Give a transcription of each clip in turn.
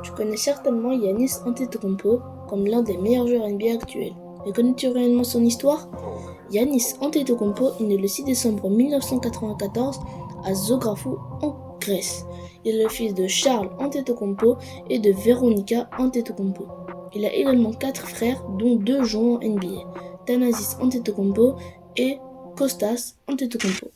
Tu connais certainement Giannis Antetokounmpo comme l'un des meilleurs joueurs NBA actuels. Mais connais-tu réellement son histoire? Giannis Antetokounmpo est né le 6 décembre 1994 à Zographou en Grèce. Il est le fils de Charles Antetokounmpo et de Veronica Antetokounmpo. Il a également 4 frères, dont 2 jouent en NBA, Thanasis Antetokounmpo et Kostas Antetokounmpo.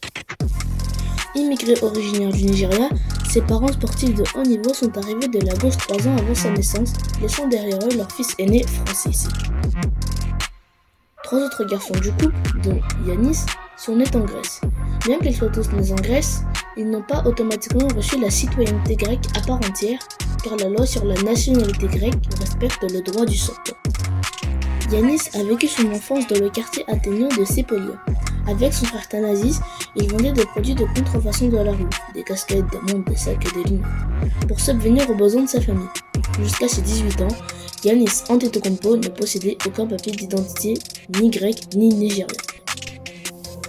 Immigré originaire du Nigeria, ses parents sportifs de haut niveau sont arrivés de Lagos 3 ans avant sa naissance, laissant derrière eux leur fils aîné Francis. 3 autres garçons du couple, dont Giannis, sont nés en Grèce. Bien qu'ils soient tous nés en Grèce, ils n'ont pas automatiquement reçu la citoyenneté grecque à part entière, car la loi sur la nationalité grecque respecte le droit du sol. Giannis a vécu son enfance dans le quartier athénien de Sépolia. Avec son frère Thanasis, il vendait des produits de contrefaçon de la rue, des casquettes, des montres, des sacs et des lunettes, pour subvenir aux besoins de sa famille. Jusqu'à ses 18 ans, Giannis Antetokounmpo ne possédait aucun papier d'identité, ni grec ni nigérien.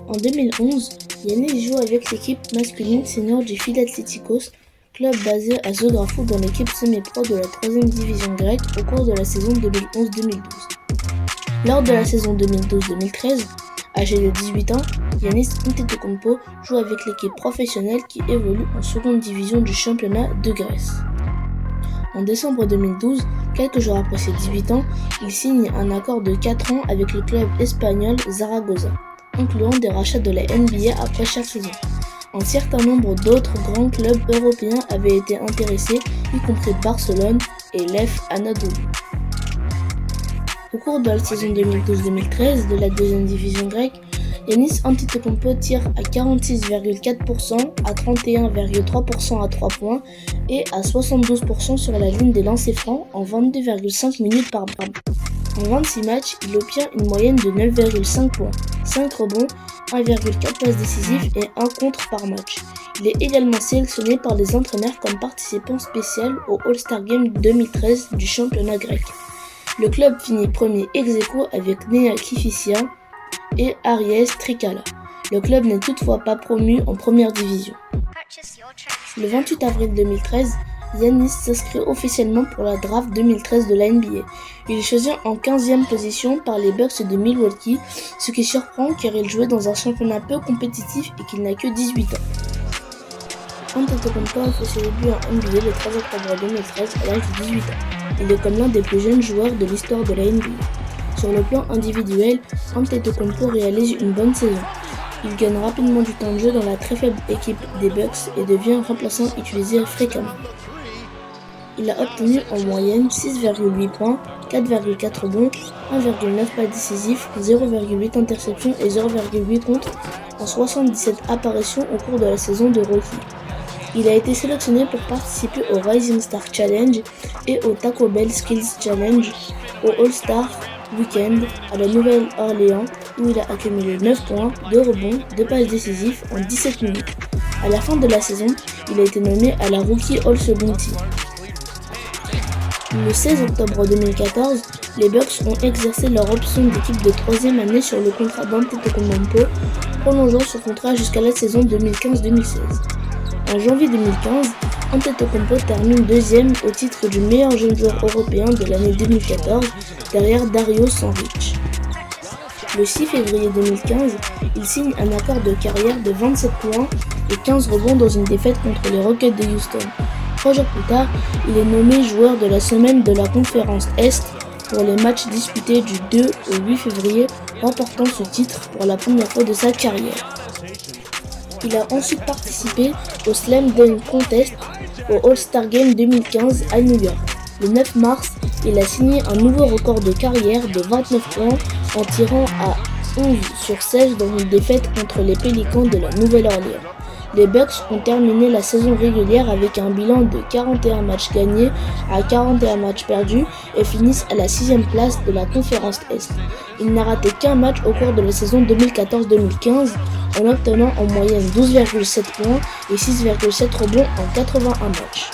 En 2011, Giannis joue avec l'équipe masculine senior du Philatélikos, club basé à Zographou dans l'équipe semi-pro de la 3e division grecque au cours de la saison 2011-2012. Lors de la saison 2012-2013, âgé de 18 ans, Giannis Antetokounmpo joue avec l'équipe professionnelle qui évolue en seconde division du championnat de Grèce. En décembre 2012, quelques jours après ses 18 ans, il signe un accord de 4 ans avec le club espagnol Zaragoza, incluant des rachats de la NBA après chaque saison. Un certain nombre d'autres grands clubs européens avaient été intéressés, y compris Barcelone et l'F Anadolu. Au cours de la saison 2012-2013 de la 2e division grecque, Giannis Antetokounmpo tire à 46,4%, à 31,3% à 3 points et à 72% sur la ligne des lancers francs en 22,5 minutes par match. En 26 matchs, il obtient une moyenne de 9,5 points, 5 rebonds, 1,4 passes décisives et 1 contre par match. Il est également sélectionné par les entraîneurs comme participant spécial au All-Star Game 2013 du championnat grec. Le club finit premier ex-aequo avec Nea Kifisia et Aries Trikala. Le club n'est toutefois pas promu en première division. Le 28 avril 2013, Giannis s'inscrit officiellement pour la draft 2013 de la NBA. Il est choisi en 15e position par les Bucks de Milwaukee, ce qui surprend car il jouait dans un championnat peu compétitif et qu'il n'a que 18 ans. Antetokounmpo a fait ses débuts en NBA le 13 octobre 2013 à l'âge de 18 ans. Il est comme l'un des plus jeunes joueurs de l'histoire de la NBA. Sur le plan individuel, Antetokounmpo réalise une bonne saison. Il gagne rapidement du temps de jeu dans la très faible équipe des Bucks et devient un remplaçant utilisé fréquemment. Il a obtenu en moyenne 6,8 points, 4,4 rebonds, 1,9 passes décisifs, 0,8 interceptions et 0,8 contre en 77 apparitions au cours de la saison de rookie. Il a été sélectionné pour participer au Rising Star Challenge et au Taco Bell Skills Challenge au All-Star Weekend à la Nouvelle-Orléans où il a accumulé 9 points, 2 rebonds, 2 passes décisives en 17 minutes. À la fin de la saison, il a été nommé à la Rookie All-Second Team. Le 16 octobre 2014, les Bucks ont exercé leur option d'équipe de 3e année sur le contrat d'Antetokounmpo, prolongeant son contrat jusqu'à la saison 2015-2016. En janvier 2015, Antetokounmpo termine 2e au titre du meilleur jeune joueur européen de l'année 2014, derrière Dario Saric. Le 6 février 2015, il signe un accord de carrière de 27 points et 15 rebonds dans une défaite contre les Rockets de Houston. 3 jours plus tard, il est nommé joueur de la semaine de la conférence Est pour les matchs disputés du 2 au 8 février, remportant ce titre pour la première fois de sa carrière. Il a ensuite participé au Slam Dunk Contest au All-Star Game 2015 à New York. Le 9 mars, il a signé un nouveau record de carrière de 29 points en tirant à 11 sur 16 dans une défaite contre les Pélicans de la Nouvelle-Orléans. Les Bucks ont terminé la saison régulière avec un bilan de 41 matchs gagnés à 41 matchs perdus et finissent à la 6e place de la conférence Est. Il n'a raté qu'un match au cours de la saison 2014-2015 en obtenant en moyenne 12,7 points et 6,7 rebonds en 81 matchs.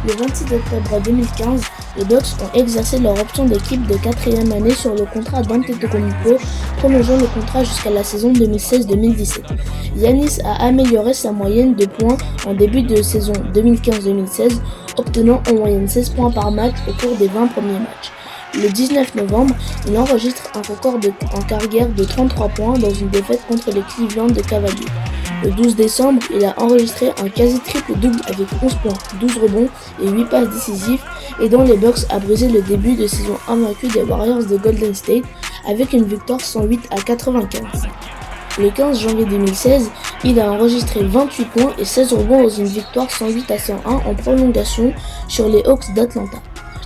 Le 26 octobre 2015, les Bucks ont exercé leur option d'équipe de 4e année sur le contrat d'Antetokounmpo, prolongeant le contrat jusqu'à la saison 2016-2017. Giannis a amélioré sa moyenne de points en début de saison 2015-2016 obtenant en moyenne 16 points par match au cours des 20 premiers matchs. Le 19 novembre, il enregistre un record en carrière de 33 points dans une défaite contre les Cleveland Cavaliers. Le 12 décembre, il a enregistré un quasi-triple-double avec 11 points, 12 rebonds et 8 passes décisives, aidant les Bucks à briser le début de saison invaincue des Warriors de Golden State avec une victoire 108-95. Le 15 janvier 2016, il a enregistré 28 points et 16 rebonds dans une victoire 108-101 en prolongation sur les Hawks d'Atlanta.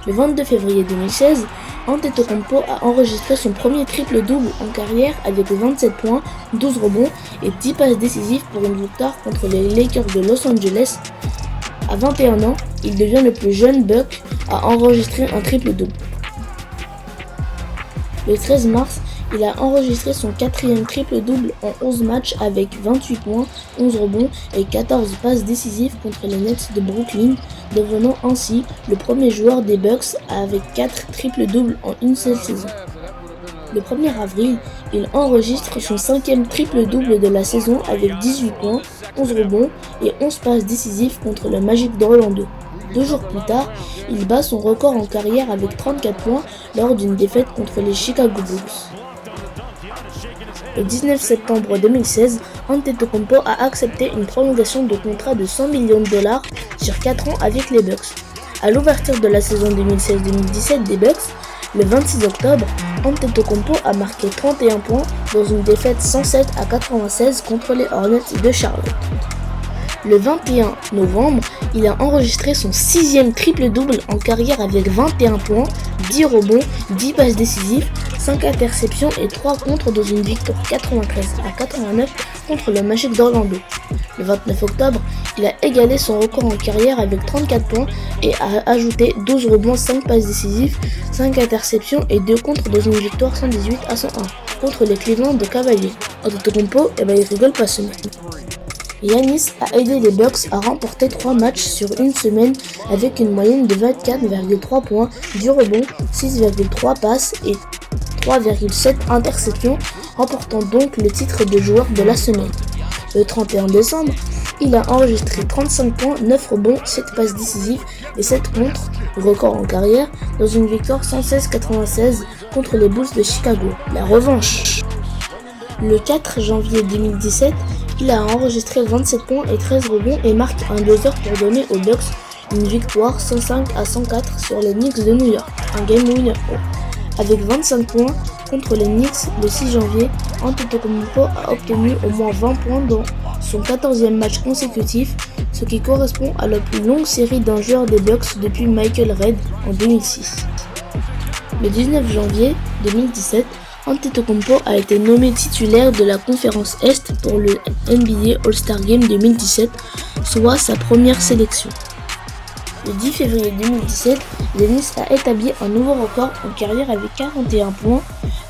Le 22 février 2016, Antetokounmpo a enregistré son premier triple-double en carrière avec 27 points, 12 rebonds et 10 passes décisives pour une victoire contre les Lakers de Los Angeles. À 21 ans, il devient le plus jeune Buck à enregistrer un triple-double. Le 13 mars, il a enregistré son quatrième triple-double en 11 matchs avec 28 points, 11 rebonds et 14 passes décisives contre les Nets de Brooklyn, devenant ainsi le premier joueur des Bucks avec 4 triples-doubles en une seule saison. Le 1er avril, il enregistre son 5e triple-double de la saison avec 18 points, 11 rebonds et 11 passes décisives contre le Magic d'Orlando. 2 jours plus tard, il bat son record en carrière avec 34 points lors d'une défaite contre les Chicago Bulls. Le 19 septembre 2016, Antetokounmpo a accepté une prolongation de contrat de 100 millions de dollars sur 4 ans avec les Bucks. À l'ouverture de la saison 2016-2017 des Bucks, le 26 octobre, Antetokounmpo a marqué 31 points dans une défaite 107-96 contre les Hornets de Charlotte. Le 21 novembre, il a enregistré son 6e triple-double en carrière avec 21 points, 10 rebonds, 10 passes décisives, 5 interceptions et 3 contres dans une victoire 93-89 contre le Magic d'Orlando. Le 29 octobre, il a égalé son record en carrière avec 34 points et a ajouté 12 rebonds, 5 passes décisives, 5 interceptions et 2 contres dans une victoire 118-101 contre les Cleveland Cavaliers. Antetokounmpo, il rigole pas ce mec. Giannis a aidé les Bucks à remporter 3 matchs sur une semaine avec une moyenne de 24,3 points, 10 rebonds, 6,3 passes et 3,7 interceptions, remportant donc le titre de joueur de la semaine. Le 31 décembre, il a enregistré 35 points, 9 rebonds, 7 passes décisives et 7 contres, record en carrière, dans une victoire 116-96 contre les Bulls de Chicago. La revanche. Le 4 janvier 2017, il a enregistré 27 points et 13 rebonds et marque un buzzer pour donner aux Bucks une victoire 105-104 sur les Knicks de New York, un game winner. Avec 25 points contre les Knicks le 6 janvier, Antetokounmpo a obtenu au moins 20 points dans son 14e match consécutif, ce qui correspond à la plus longue série d'un joueur des Bucks depuis Michael Redd en 2006. Le 19 janvier 2017, Antetokounmpo a été nommé titulaire de la conférence Est pour le NBA All-Star Game 2017, soit sa première sélection. Le 10 février 2017, Giannis a établi un nouveau record en carrière avec 41 points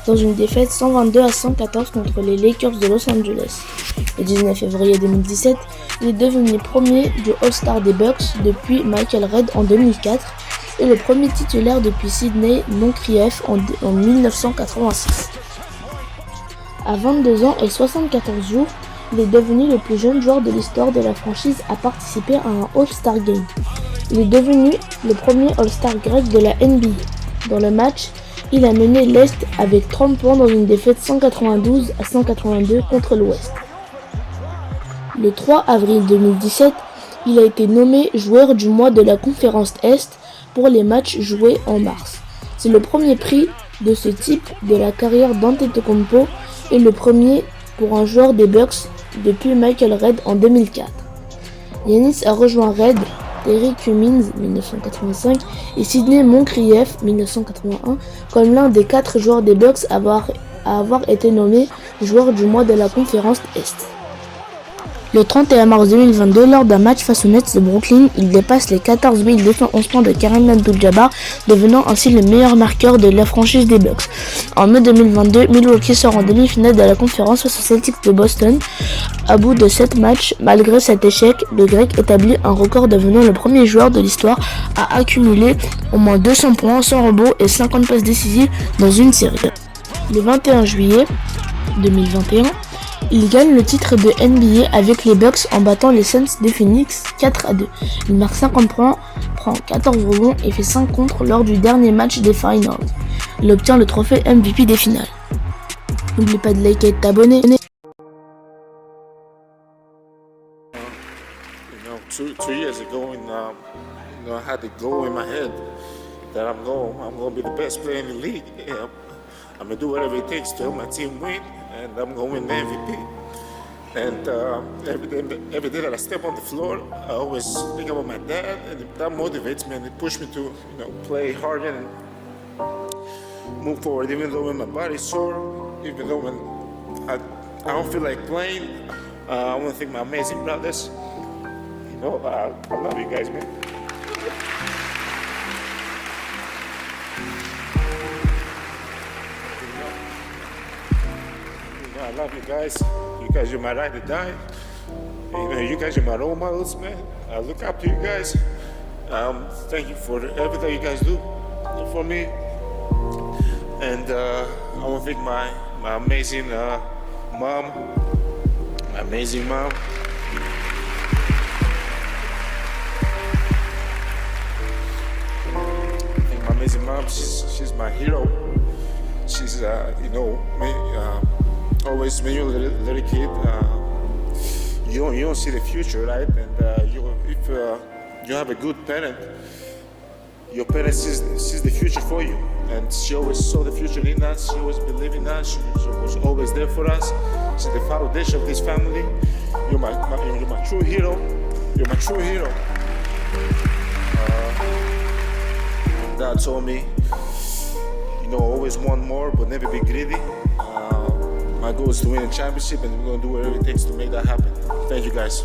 dans une défaite 122-114 contre les Lakers de Los Angeles. Le 19 février 2017, il est devenu premier du All-Star des Bucks depuis Michael Redd en 2004 et le premier titulaire depuis Sidney Moncrief en 1986. À 22 ans et 74 jours, il est devenu le plus jeune joueur de l'histoire de la franchise à participer à un All-Star Game. Il est devenu le premier All-Star grec de la NBA. Dans le match, il a mené l'Est avec 30 points dans une défaite 192-182 contre l'Ouest. Le 3 avril 2017, il a été nommé joueur du mois de la conférence Est pour les matchs joués en mars. C'est le premier prix de ce type de la carrière d'Antetokounmpo et le premier pour un joueur des Bucks depuis Michael Redd en 2004. Giannis a rejoint Redd, Terry Cummings 1985 et Sidney Moncrief 1981 comme l'un des 4 joueurs des Bucks à avoir été nommé joueur du mois de la conférence Est. Le 31 mars 2022, lors d'un match face aux Nets de Brooklyn, il dépasse les 14 211 points de Kareem Abdul-Jabbar, devenant ainsi le meilleur marqueur de la franchise des Bucks. En mai 2022, Milwaukee sort en demi-finale de la conférence face aux Celtics de Boston. À bout de 7 matchs, malgré cet échec, le Grec établit un record devenant le premier joueur de l'histoire à accumuler au moins 200 points, 100 rebonds et 50 passes décisives dans une série. Le 21 juillet 2021, Il gagne le titre de NBA avec les Bucks en battant les Suns de Phoenix 4-2. Il marque 50 points, prend 14 rebonds et fait 5 contres lors du dernier match des Finals. Il obtient le trophée MVP des finales. N'oublie pas de liker et de t'abonner. Two years ago, I had the goal in my head that I'm going to be the best player in the league. Yeah, I'm going to do whatever it takes to help my team win, and I'm going to win the MVP. And every day that I step on the floor, I always think about my dad, and that motivates me and it pushes me to play harder and move forward. Even though when my body's sore, even though when I don't feel like playing, I want to thank my amazing brothers. I love you guys, man. I love you guys. You guys are my ride or die. You guys are my role models, man. I look up to you guys. Thank you for everything you guys do for me. And I want to thank my amazing mom. My amazing mom. My amazing mom, she's my hero. She's, always when you're a little kid, you don't see the future, right? And if you have a good parent, your parent sees the future for you. And she always saw the future in us. She always believed in us. She was always there for us. She's the foundation of this family. You're my true hero. You're my true hero. Dad told me, always want more, but never be greedy. My goal is to win a championship, and we're going to do whatever it takes to make that happen. Thank you, guys.